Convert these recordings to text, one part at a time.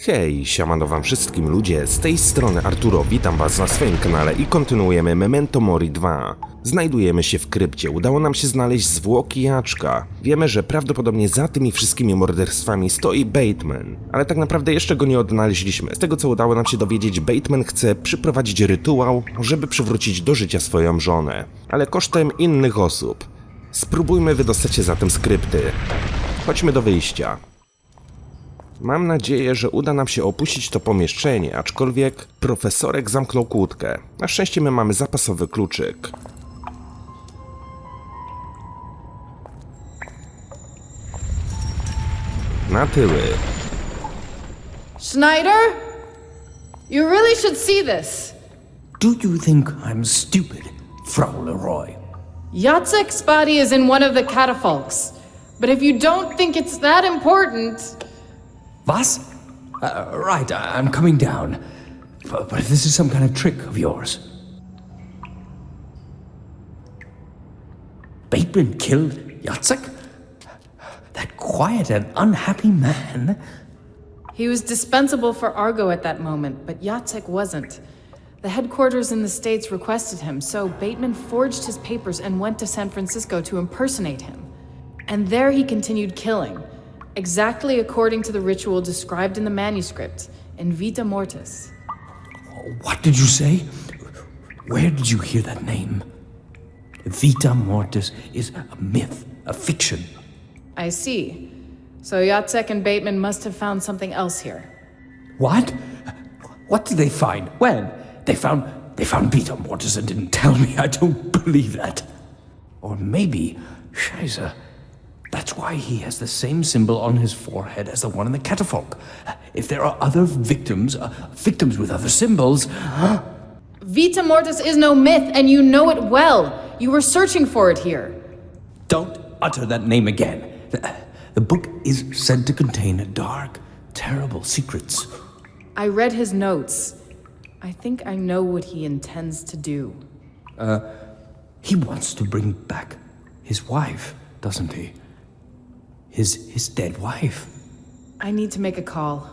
Hej, siemano wam wszystkim ludzie, z tej strony Arturo, witam was na swoim kanale i kontynuujemy Memento Mori 2. Znajdujemy się w krypcie, udało nam się znaleźć zwłoki Jaczka. Wiemy, że prawdopodobnie za tymi wszystkimi morderstwami stoi Bateman, ale tak naprawdę jeszcze go nie odnaleźliśmy. Z tego co udało nam się dowiedzieć, Bateman chce przyprowadzić rytuał, żeby przywrócić do życia swoją żonę, ale kosztem innych osób. Spróbujmy wydostać się zatem z krypty. Chodźmy do wyjścia. Mam nadzieję, że uda nam się opuścić to pomieszczenie, aczkolwiek profesorek zamknął kłódkę. Na szczęście my mamy zapasowy kluczyk. Na tyły. Schneider? You really should see this. Do you think I'm stupid, Frau Leroy? Jacek's body is in one of the catafalques. But if you don't think it's that important... Was? Right, I'm coming down. But if this is some kind of trick of yours. Bateman killed Jacek? That quiet and unhappy man? He was dispensable for Argo at that moment, but Jacek wasn't. The headquarters in the States requested him, so Bateman forged his papers and went to San Francisco to impersonate him. And there he continued killing, exactly according to the ritual described in the manuscript, in Vita Mortis. What did you say? Where did you hear that name? Vita Mortis is a myth, a fiction. I see. So Jacek and Bateman must have found something else here. What? What did they find? When? They found Vita Mortis and didn't tell me. I don't believe that. Or maybe, Scheiße, that's why he has the same symbol on his forehead as the one in the catafalque. If there are other victims, victims with other symbols... Vita Mortis is no myth, and you know it well. You were searching for it here. Don't utter that name again. The book is said to contain dark, terrible secrets. I read his notes. I think I know what he intends to do. He wants to bring back his wife, doesn't he? His dead wife. I need to make a call.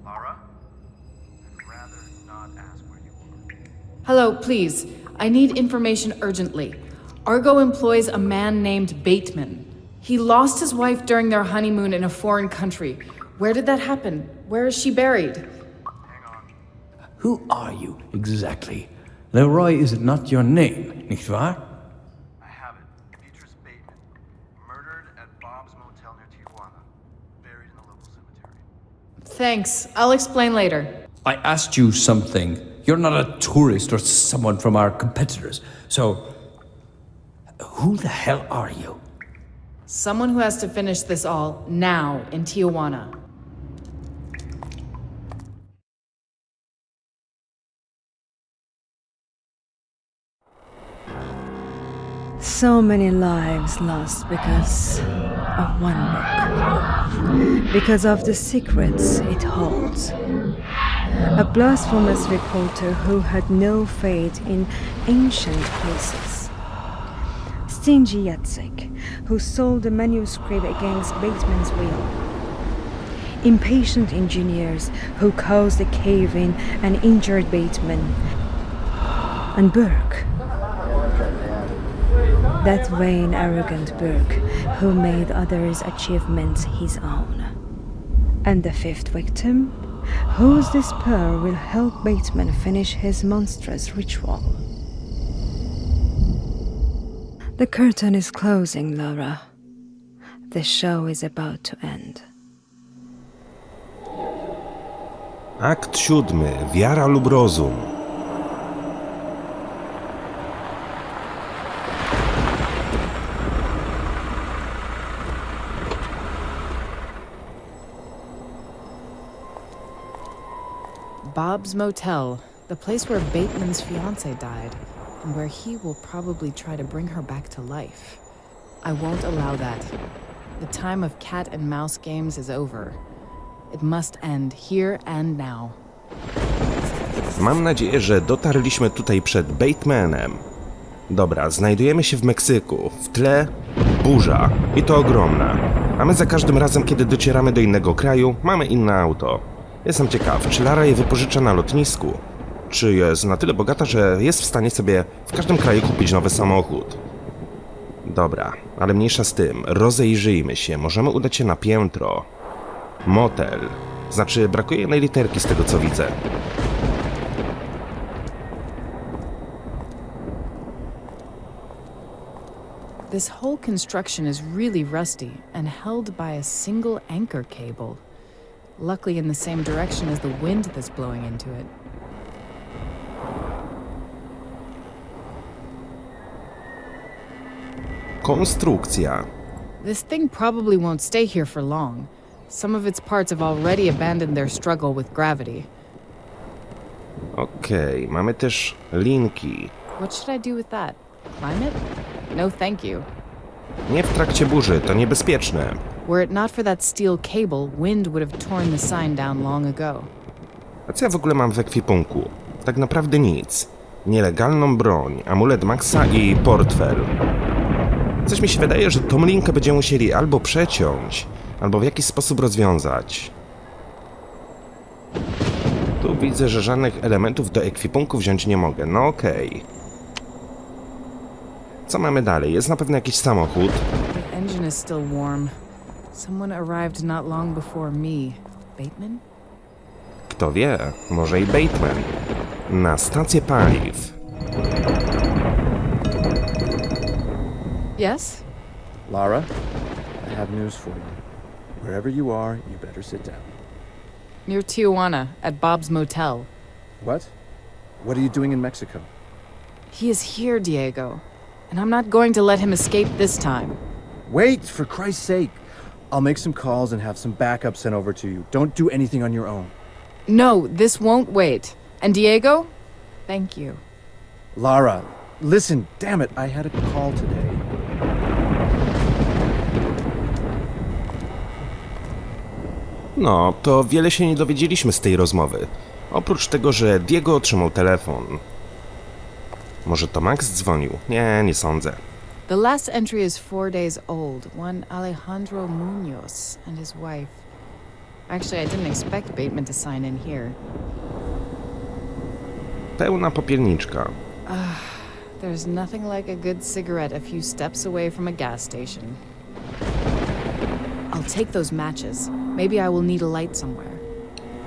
Lara? I'd rather not ask where you are. Hello, please. I need information urgently. Argo employs a man named Bateman. He lost his wife during their honeymoon in a foreign country. Where did that happen? Where is she buried? Hang on. Who are you, exactly? Leroy is not your name, nicht wahr? I have it. Beatrice Bateman. Murdered at Bob's Motel near Tijuana. Buried in a local cemetery. Thanks. I'll explain later. I asked you something. You're not a tourist or someone from our competitors. So, who the hell are you? Someone who has to finish this all now in Tijuana. So many lives lost because of one book. Because of the secrets it holds. A blasphemous reporter who had no faith in ancient places. Stingy Jacek, who sold the manuscript against Bateman's will. Impatient engineers who caused a cave-in and injured Bateman. And Burke. That vain, arrogant Burke, who made others' achievements his own. And the fifth victim, whose despair will help Bateman finish his monstrous ritual. The curtain is closing, Lara. The show is about to end. Akt 7. Wiara lub rozum. Bob's Motel, the place where Bateman's fiancée died, and where he will probably try to bring her back to life. I won't allow that. The time of cat and mouse games is over. It must end here and now. Mam nadzieję, że dotarliśmy tutaj przed Batemanem. Dobra, znajdujemy się w Meksyku. W tle burza. I to ogromna. A my za każdym razem, kiedy docieramy do innego kraju, mamy inne auto. Jestem ciekaw, czy Lara je wypożycza na lotnisku? Czy jest na tyle bogata, że jest w stanie sobie w każdym kraju kupić nowy samochód? Dobra, ale mniejsza z tym. Rozejrzyjmy się. Możemy udać się na piętro. Motel. Znaczy, brakuje jednej literki z tego, co widzę. This whole construction is really rusty and held by a single anchor cable. Luckily in the same direction as the wind that's blowing into it. Konstrukcja. This thing probably won't stay here for long. Some of its parts have already abandoned their struggle with gravity. Okej, mamy też linki. What should I do with that? Climb it? No thank you. Nie w trakcie burzy, to niebezpieczne. Were it not for that steel cable, wind would have torn the sign down long ago. A co ja w ogóle mam w ekwipunku? Tak naprawdę nic. Nielegalną broń, amulet Maxa i portfel. Coś mi się wydaje, że tą linkę będziemy musieli albo przeciąć, albo w jakiś sposób rozwiązać. Tu widzę, że żadnych elementów do ekwipunku wziąć nie mogę. No okej. Co mamy dalej? Jest na pewno jakiś samochód. The engine is still warm. Someone arrived not long before me. Bateman? Kto wie, może i Bateman. Na stację paliw. Yes? Lara, I have news for you. Wherever you are, you better sit down. Near Tijuana, at Bob's motel. What? What are you doing in Mexico? He is here, Diego. And I'm not going to let him escape this time. Wait, for Christ's sake! I'll make some calls and have some backup sent over to you. Don't do anything on your own. No, this won't wait. And Diego? Thank you. Lara, listen, damn it, I had a call today. No, to wiele się nie dowiedzieliśmy z tej rozmowy. Oprócz tego, że Diego otrzymał telefon. Może to Max dzwonił? Nie sądzę. The last entry is 4 days old. One Alejandro Munoz and his wife. Actually, I didn't expect Bateman to sign in here. Pełna popielniczka. There's nothing like a good cigarette a few steps away from a gas station. I'll take those matches. Maybe I will need a light somewhere.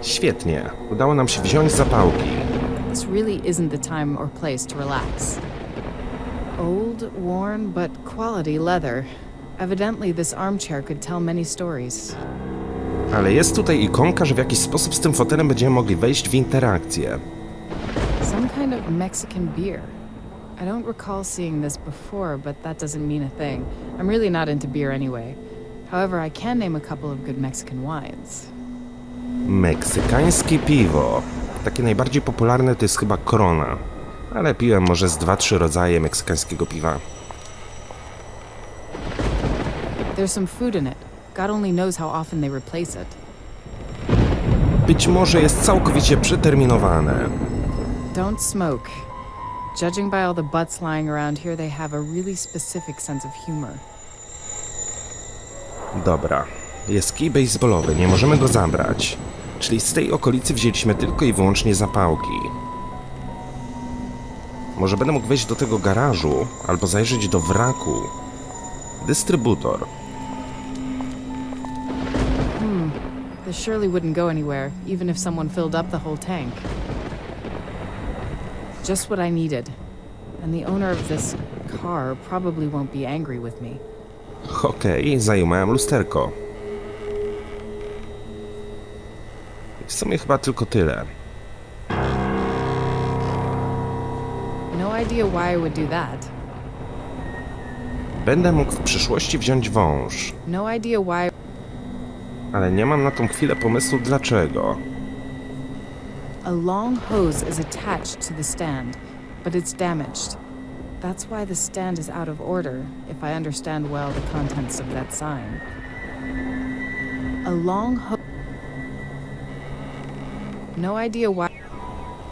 Świetnie. Udało nam się wziąć zapałki. This really isn't the time or place to relax. Old, worn, but quality leather. Evidently this armchair could tell many stories. Ale jest tutaj ikonka, że w jakiś sposób z tym fotelem będziemy mogli wejść w interakcję. Some kind of Mexican beer. I don't recall seeing this before, but that doesn't mean a thing. I'm really not into beer anyway. However, I can name a couple of good Mexican wines. Meksykańskie piwo. Takie najbardziej popularne to jest chyba Corona. Ale piłem może z 2-3 rodzaje meksykańskiego piwa. There's some food in it. God only knows how often they replace it. Być może jest całkowicie przeterminowane. Don't smoke. Judging by all the butts lying around here, they have a really specific sense of humor. Dobra. Jest kij baseballowy, nie możemy go zabrać. Czyli z tej okolicy wzięliśmy tylko i wyłącznie zapałki. Może będę mógł wejść do tego garażu, albo zajrzeć do wraku. Dystrybutor. This surely wouldn't go anywhere, even if someone filled up the whole tank. Just what I needed. And the owner of this car probably won't be angry with me. Okej, zajmowałem lusterko. I w sumie chyba tylko tyle. No idea why I would do that. Będę mógł w przyszłości wziąć wąż. No idea why. Ale nie mam na tą chwilę pomysłu dlaczego. A long hose is attached to the stand, but it's damaged. That's why the stand is out of order, if I understand well the contents of that sign. A long hose. No idea why.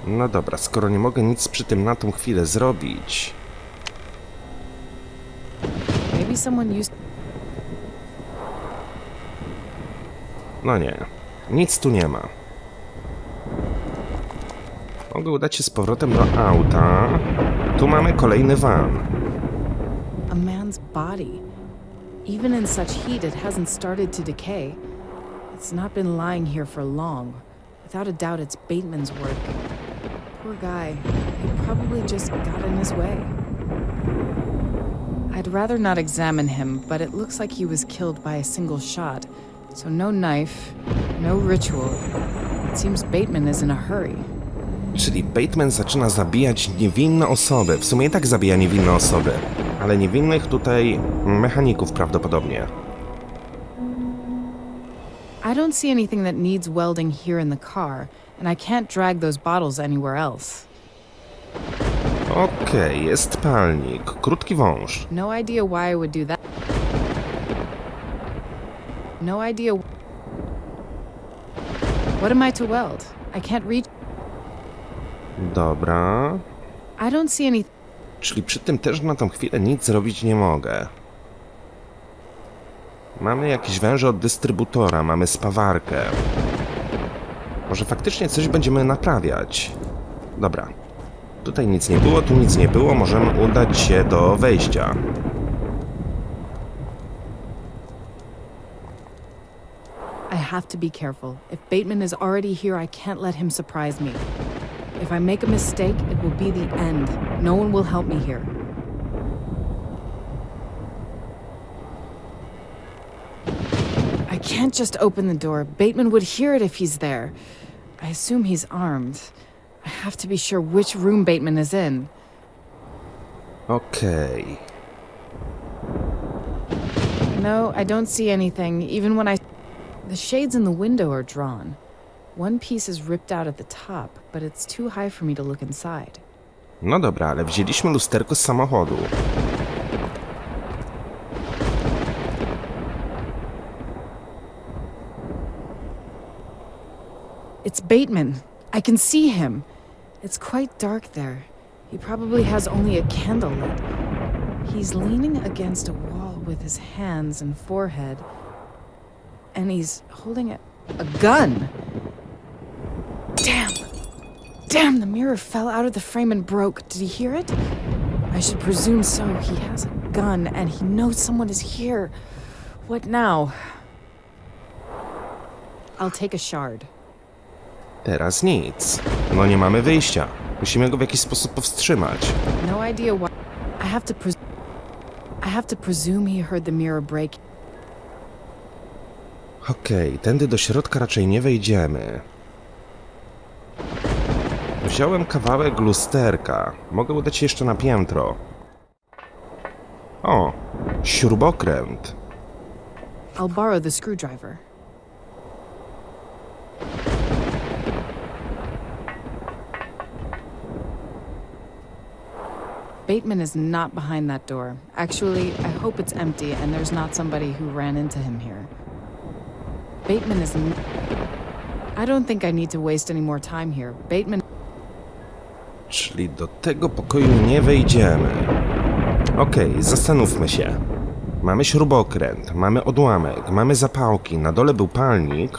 No dobra, skoro nie mogę nic przy tym na tą chwilę zrobić... Maybe someone used... No nie, nic tu nie ma. Mogę udać się z powrotem do auta. Tu mamy kolejny van. A man's body. Even in such heat, it hasn't started to decay. It's not been lying here for long. Without a doubt, it's Bateman's work. Poor guy. He probably just got in his way. I'd rather not examine him, but it looks like he was killed by a single shot. So no knife, no ritual. It seems Bateman is in a hurry. Czyli Bateman zaczyna zabijać niewinne osoby. W sumie i tak zabija niewinne osoby. Ale niewinnych tutaj mechaników prawdopodobnie. I don't see anything that needs welding here in the car, and I can't drag those bottles anywhere else. Okej, jest palnik. Krótki wąż. No idea why I would do that. No idea. What am I to weld? I can't reach. Dobra. I don't see any. Czyli przy tym też na tą chwilę nic zrobić nie mogę. Mamy jakieś węże od dystrybutora, mamy spawarkę. Może faktycznie coś będziemy naprawiać. Dobra. Tutaj nic nie było, tu nic nie było, możemy udać się do wejścia. I have to be careful. If Bateman is already here, I can't let him surprise me. If I make a mistake, it will be the end. No one will help me here. I can't just open the door. Bateman would hear it if he's there. I assume he's armed. I have to be sure which room Bateman is in. Okej. No, I don't see anything, even when I... The shades in the window are drawn. One piece is ripped out at the top, but it's too high for me to look inside. No dobra, ale wzięliśmy lusterko z samochodu. It's Bateman. I can see him. It's quite dark there. He probably has only a candle lit. He's leaning against a wall with his hands and forehead. And he's holding a gun. Damn! Damn, the mirror fell out of the frame and broke. Did he hear it? I should presume so. He has a gun and he knows someone is here. What now? I'll take a shard. Teraz nic. No nie mamy wyjścia. Musimy go w jakiś sposób powstrzymać. No idea why. I have to presume he heard the mirror break. Okej, tędy do środka raczej nie wejdziemy. Wziąłem kawałek lusterka. Mogę udać się jeszcze na piętro. O, śrubokręt. I'll borrow the screwdriver. Bateman is not behind that door. Actually, I hope it's empty and there's not somebody who ran into him here. Bateman is... I don't think I need to waste any more time here. Bateman... Czyli do tego pokoju nie wejdziemy. Okej, zastanówmy się. Mamy śrubokręt, mamy odłamek, mamy zapałki, na dole był palnik.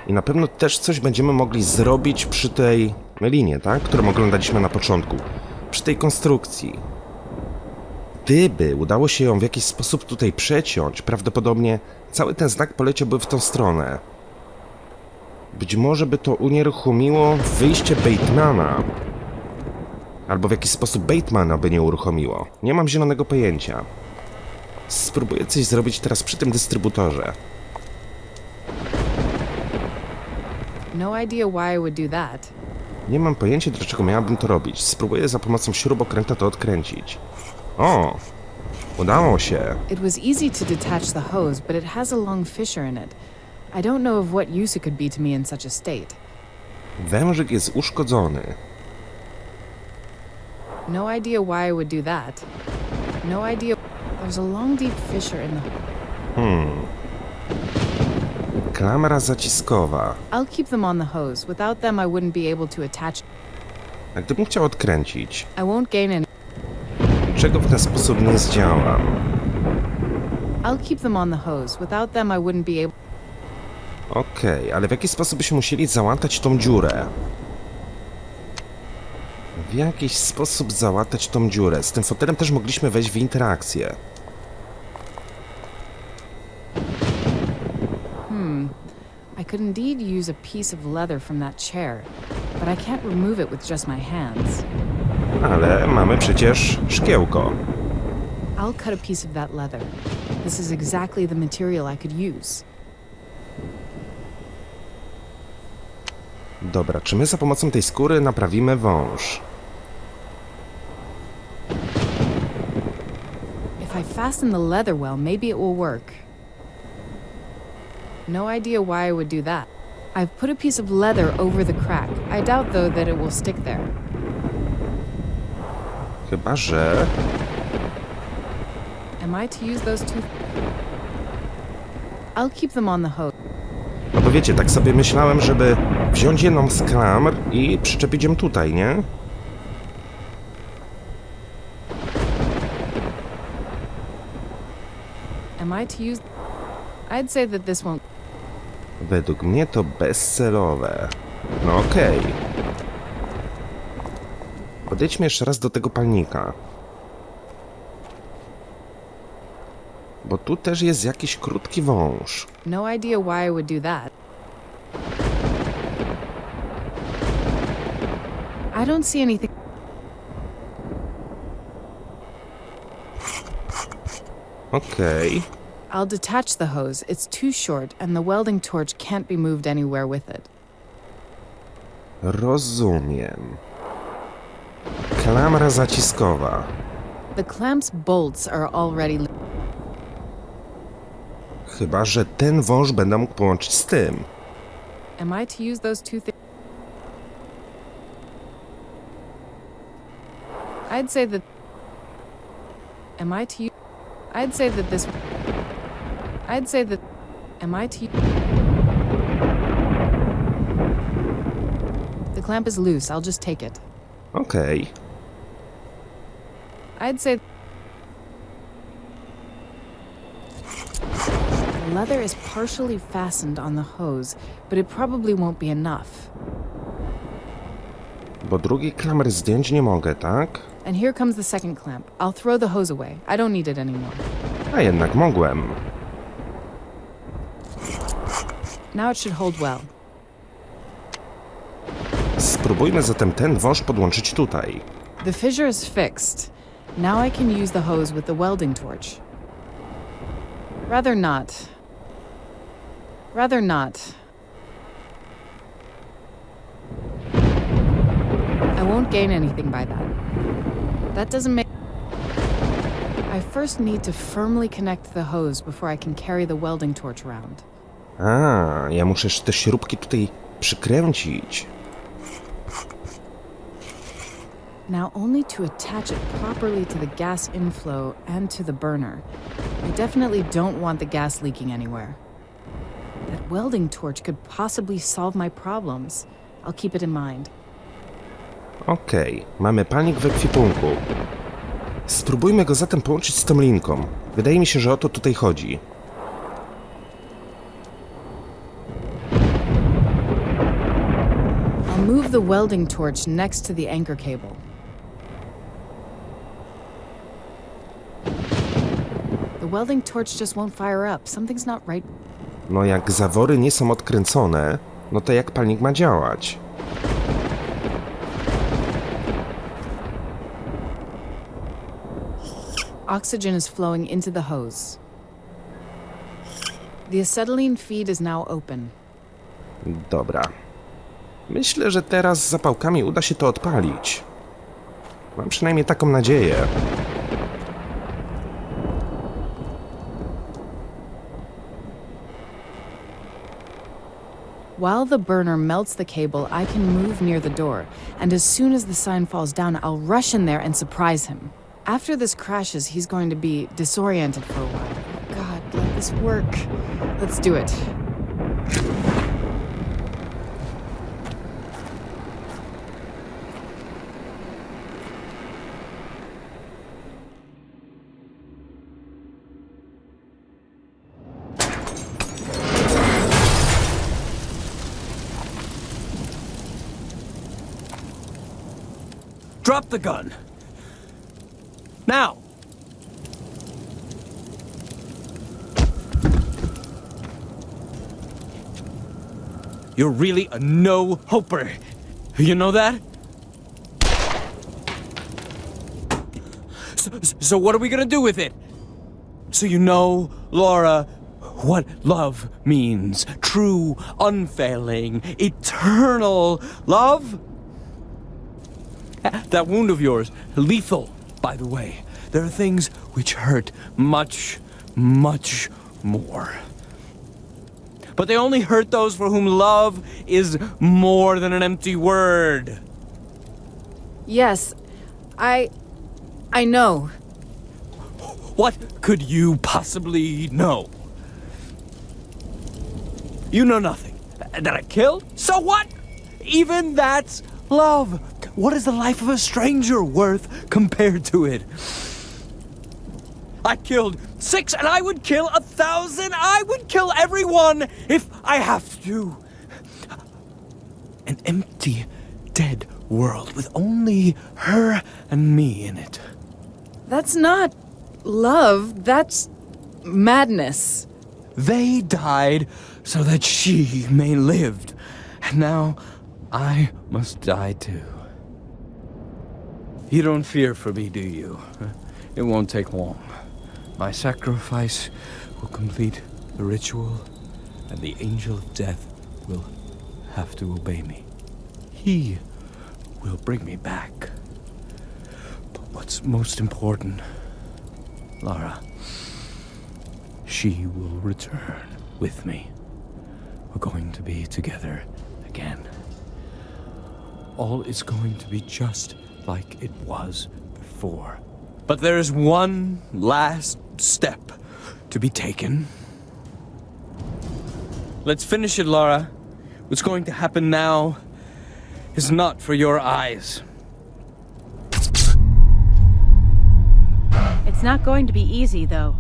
I na pewno też coś będziemy mogli zrobić przy tej linie, tak? Którą oglądaliśmy na początku. Przy tej konstrukcji. Gdyby udało się ją w jakiś sposób tutaj przeciąć, prawdopodobnie cały ten znak poleciałby w tą stronę. Być może by to unieruchomiło wyjście Batemana. Albo w jakiś sposób Batemana by nie uruchomiło. Nie mam zielonego pojęcia. Spróbuję coś zrobić teraz przy tym dystrybutorze. No idea why I would do that. Nie mam pojęcia, dlaczego miałabym to robić. Spróbuję za pomocą śrubokręta to odkręcić. O! Udało się. It was easy to detach the hose, but it has a long fissure in it. I don't know of what use it could be to me in such a state. Wężyk jest uszkodzony. No idea why I would do that. No idea. There's a long, deep fissure in the... Klamra zaciskowa. I'll keep them on the hose. Without them, I wouldn't be able to attach... A gdybym chciał odkręcić, I won't gain any... czego w ten sposób nie zdziałam? I'll keep them on the hose. Without them, I wouldn't be able... Okej, ale w jaki sposób byśmy musieli załatać tą dziurę? W jakiś sposób załatać tą dziurę. Z tym fotelem też mogliśmy wejść w interakcję. I could indeed use a piece of leather from that chair, but I can't remove it with just my hands. Ale mamy przecież szkiełko. I'll cut a piece of that leather. This is exactly the material I could use. Dobra, czy my za pomocą tej skóry naprawimy wąż? If I fasten the leather well, maybe it will work. No idea why I would do that. I've put a piece of leather over the crack. I doubt, though, that it will stick there. Chyba że... Am I to use those two? I'll keep them on the hose. No bo wiecie, tak sobie myślałem, żeby wziąć jedną z klamr i przyczepić ją tutaj, nie? Am I to use... I'd say that this won't... Według mnie to bezcelowe. No okej. Podejdźmy jeszcze raz do tego palnika. Bo tu też jest jakiś krótki wąż. No idea why I would do that. I don't see anything... Okej. I'll detach the hose. It's too short, and the welding torch can't be moved anywhere with it. Rozumiem. Klamra zaciskowa. The clamp's bolts are already... Chyba że ten wąż będę mógł połączyć z tym. Am I to use those two things? I'd say that... Am I to use... I'd say that this... I'd say that... Am I to... The clamp is loose. I'll just take it. Okej. I'd say... The leather is partially fastened on the hose, but it probably won't be enough. Bo drugiej klamry zdjąć nie mogę, tak? And here comes the second clamp. I'll throw the hose away. I don't need it anymore. A jednak mogłem. Now it should hold well. Spróbujmy zatem ten wąż podłączyć tutaj. The fissure is fixed. Now I can use the hose with the welding torch. Rather not. Rather not. I won't gain anything by that. That doesn't make... I first need to firmly connect the hose before I can carry the welding torch around. A, ja muszę te śrubki tutaj przykręcić. Now only to attach it properly to the gas inflow and to the burner. I definitely don't want the gas leaking anywhere. That welding torch could possibly solve my problems. I'll keep it in mind. Okej, mamy palnik w ekwipunku. Spróbujmy go zatem połączyć z tą linką. Wydaje mi się, że o to tutaj chodzi. I'll move the welding torch next to the anchor cable. The welding torch just won't fire up. Something's not right. No jak zawory nie są odkręcone, no to jak palnik ma działać? Oxygen is flowing into the hose. The acetylene feed is now open. Dobra. Myślę, że teraz z zapałkami uda się to odpalić. Mam przynajmniej taką nadzieję. While the burner melts the cable, I can move near the door, and as soon as the sign falls down, I'll rush in there and surprise him. After this crashes, he's going to be disoriented for a while. Oh God, let this work. Let's do it. Drop the gun. Now! You're really a no-hoper. You know that? So what are we gonna do with it? So you know, Laura, what love means. True, unfailing, eternal love? That wound of yours, lethal, by the way. There are things which hurt much, much more. But they only hurt those for whom love is more than an empty word. Yes, I know. What could you possibly know? You know nothing. That I killed? So what? Even that's love. What is the life of a stranger worth compared to it? I killed 6 and I would kill 1,000. I would kill everyone if I have to. An empty, dead world with only her and me in it. That's not love, that's madness. They died so that she may live. And now I must die too. You don't fear for me, do you? It won't take long. My sacrifice will complete the ritual, and the angel of death will have to obey me. He will bring me back. But what's most important, Lara, she will return with me. We're going to be together again. All is going to be just like it was before. But there is one last step to be taken. Let's finish it, Lara. What's going to happen now is not for your eyes. It's not going to be easy, though.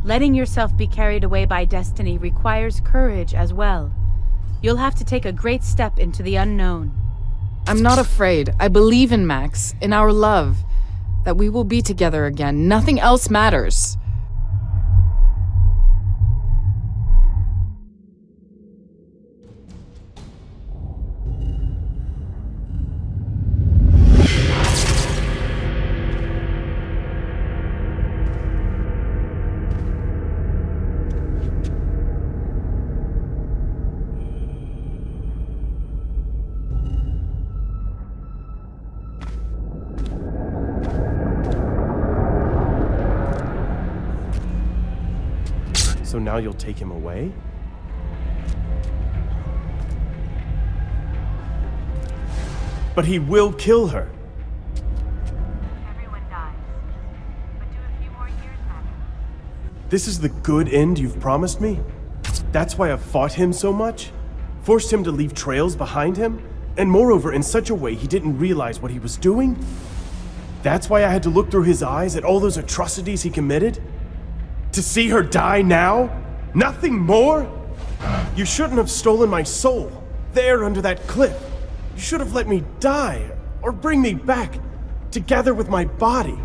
Letting yourself be carried away by destiny requires courage as well. You'll have to take a great step into the unknown. I'm not afraid. I believe in Max, in our love, that we will be together again. Nothing else matters. So now you'll take him away? But he will kill her. Everyone dies. But do a few more years matter? This is the good end you've promised me? That's why I've fought him so much? Forced him to leave trails behind him? And moreover, in such a way he didn't realize what he was doing? That's why I had to look through his eyes at all those atrocities he committed? To see her die now? Nothing more? You shouldn't have stolen my soul, there under that cliff. You should have let me die, or bring me back, together with my body.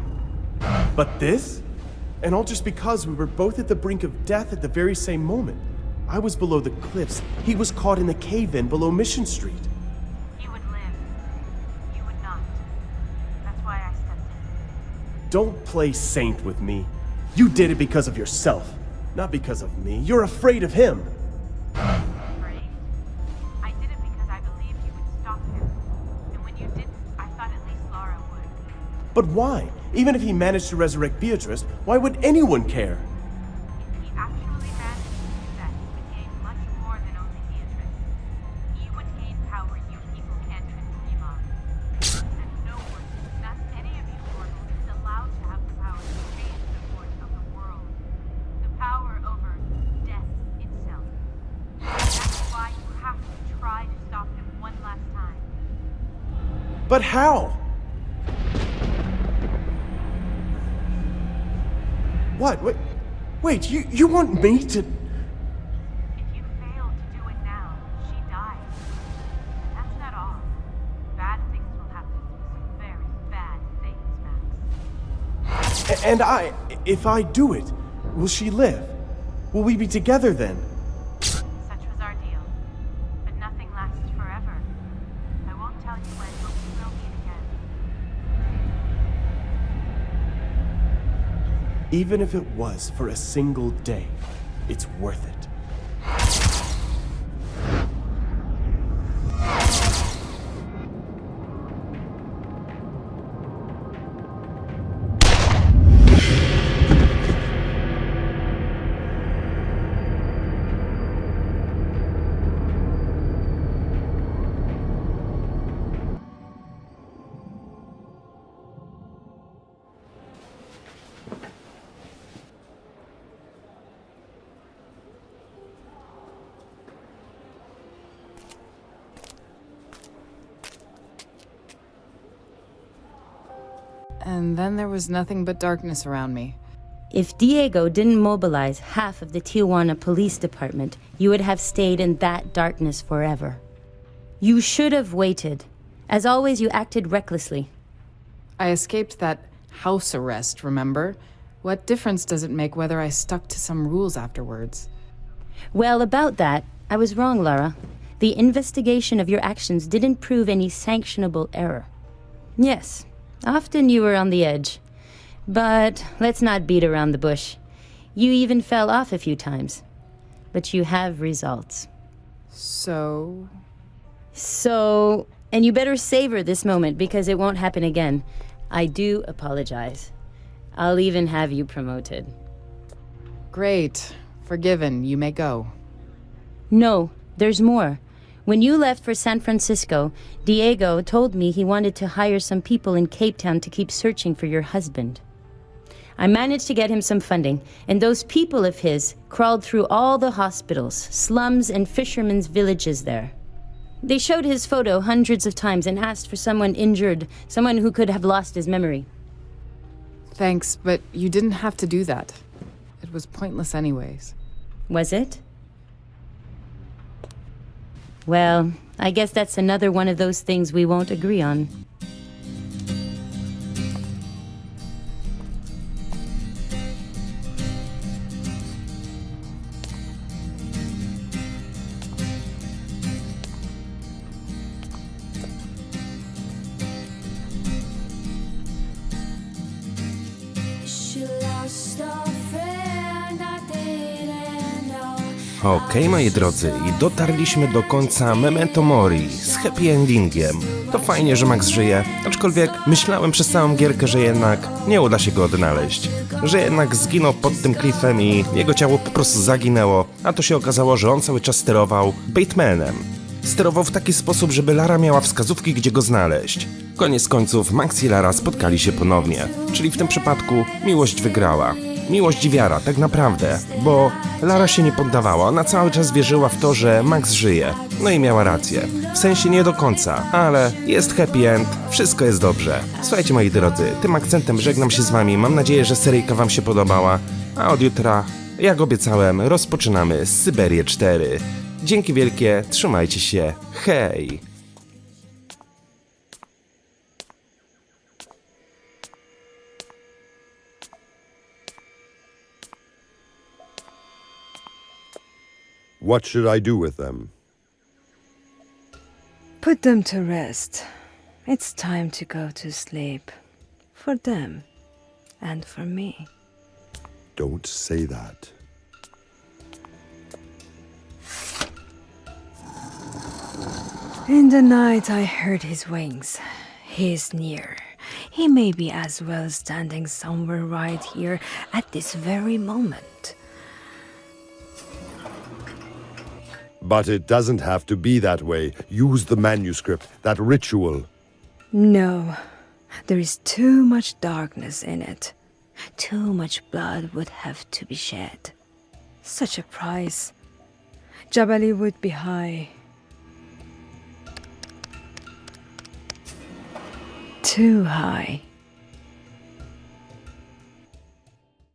But this? And all just because we were both at the brink of death at the very same moment. I was below the cliffs, he was caught in the cave-in below Mission Street. He would live. You would not. That's why I stepped in. Don't play saint with me. You did it because of yourself, not because of me. You're afraid of him. Afraid? I did it because I believed you would stop him. And when you didn't, I thought at least Laura would. But why? Even if he managed to resurrect Beatrice, why would anyone care? If he actually managed to do that, he would gain much more than only Beatrice. He would gain power you people can't even dream of. And no one, not any of you mortals, is allowed to have the power to change the course of the world. The power over death itself. That's why you have to try to stop him one last time. But how? What? Wait, you want me to... If you fail to do it now, she dies. And that's not all. Bad things will happen. Some very bad And if I do it, will she live? Will we be together then? Such was our deal. But nothing lasts forever. I won't tell you when, but we will meet again. Even if it was for a single day, it's worth it. And then there was nothing but darkness around me. If Diego didn't mobilize half of the Tijuana Police Department, you would have stayed in that darkness forever. You should have waited. As always, you acted recklessly. I escaped that house arrest, remember? What difference does it make whether I stuck to some rules afterwards? Well, about that, I was wrong, Lara. The investigation of your actions didn't prove any sanctionable error. Yes, often you were on the edge. But let's not beat around the bush. You even fell off a few times. But you have results. So, and you better savor this moment because it won't happen again. I do apologize. I'll even have you promoted. great. Forgiven. You may go. No, there's more. When you left for San Francisco, Diego told me he wanted to hire some people in Cape Town to keep searching for your husband. I managed to get him some funding, and those people of his crawled through all the hospitals, slums, and fishermen's villages there. They showed his photo hundreds of times and asked for someone injured, someone who could have lost his memory. Thanks, but you didn't have to do that. It was pointless anyways. Was it? Well, I guess that's another one of those things we won't agree on. Okej, moi drodzy, i dotarliśmy do końca Memento Mori z happy endingiem. To fajnie, że Max żyje, aczkolwiek myślałem przez całą gierkę, że jednak nie uda się go odnaleźć. Że jednak zginął pod tym klifem i jego ciało po prostu zaginęło, a to się okazało, że on cały czas sterował Batemanem. Sterował w taki sposób, żeby Lara miała wskazówki, gdzie go znaleźć. Koniec końców Max i Lara spotkali się ponownie, czyli w tym przypadku miłość wygrała. Miłość i wiara, tak naprawdę, bo Lara się nie poddawała, ona cały czas wierzyła w to, że Max żyje. No i miała rację. W sensie nie do końca, ale jest happy end, wszystko jest dobrze. Słuchajcie, moi drodzy, tym akcentem żegnam się z wami, mam nadzieję, że seryjka wam się podobała, a od jutra, jak obiecałem, rozpoczynamy Syberię 4. Dzięki wielkie, trzymajcie się, hej! What should I do with them? Put them to rest. It's time to go to sleep. For them. And for me. Don't say that. In the night I heard his wings. He is near. He may be as well standing somewhere right here at this very moment. But it doesn't have to be that way. Use the manuscript, that ritual. No. There is too much darkness in it. Too much blood would have to be shed. Such a price. Jabali would be high. Too high.